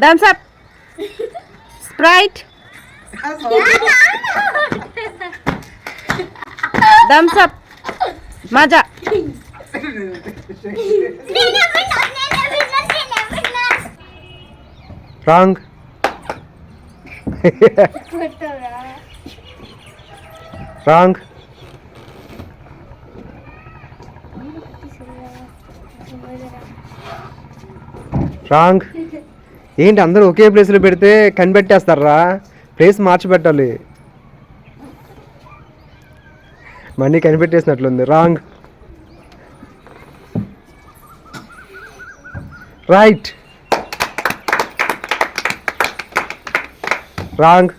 Thums Up, Sprite, Thums Up, Maaza. Wrong. Wrong. Wrong. ఏంటి అందరూ ఒకే ప్లేస్లో పెడితే కనిపెట్టేస్తారా? ప్లేస్ మార్చి పెట్టాలి. మనీ కనిపెట్టేసినట్లుంది. రాంగ్. రైట్. రాంగ్.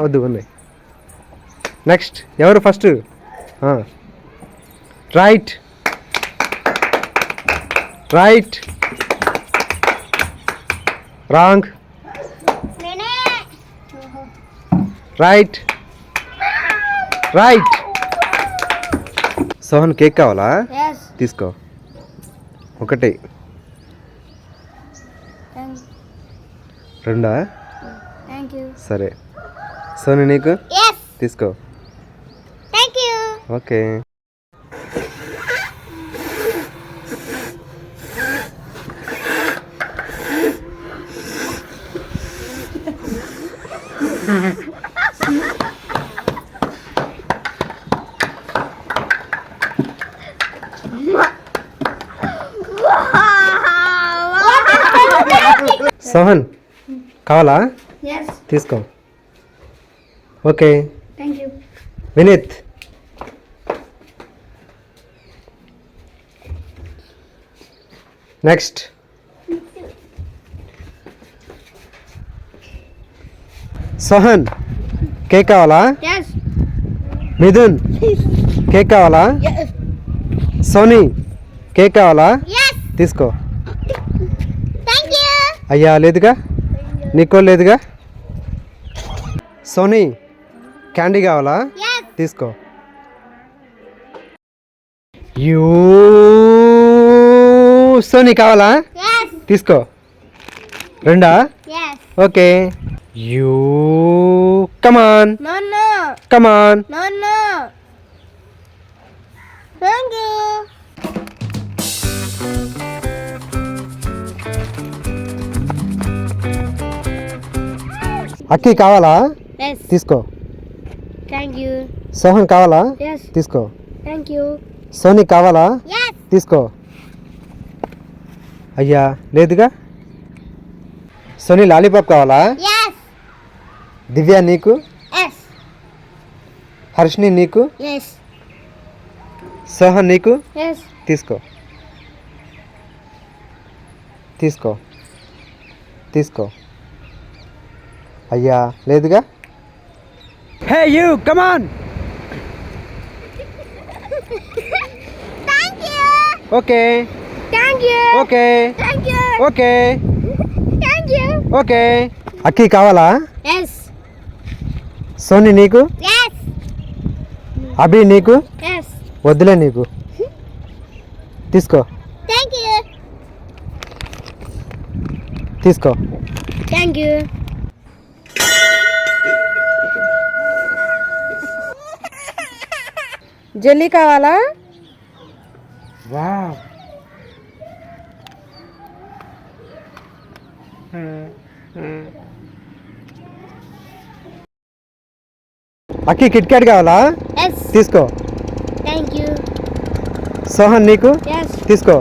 వద్దు ఉన్నాయి. నెక్స్ట్ ఎవరు first? Right. Right. Wrong. Right. Right. Sohan cake కావాలా? తీసుకో. ఒకటి, రెండా? సరే. సోని నీకు తీసుకో. ఓకే. సోహన్ కావాలా? తీసుకో. Okay. Vineeth next. Sohan cake కావాలా? మిథున్ కేక్ కావాలా? సోనీ కేక్ కావాలా? తీసుకో. అయ్యా లేదుగా, నీకో లేదుగా. సోనీ క్యాండీ కావాలా? తీసుకో. యూ సోనీ కావాలా? తీసుకో. రెండా? ఓకే. యూ కమాన్ కమాన్. అక్కి కావాలా? తీసుకో. సోహన్ కావాలా? తీసుకో. సోనీ కావాలా? తీసుకో. అయ్యా లేదుగా. సోనీ లాలీపాప్ కావాలా? దివ్య నీకు? హర్షిని నీకు? సోహన్ నీకు? తీసుకో. తీసుకో. తీసుకో. అయ్యా లేదుగా. Hey you come on. Okay. Okay. Okay. Okay. అక్కి కావాలా? సోనీ నీకు? అభి నీకు? వద్దులే నీకు. తీసుకో. తీసుకో. జెల్లీ కావాలా? వావ్. అక్కి కిట్ క్యాట్ కావాలా? తీసుకో. సోహన్ నీకు? తీసుకో.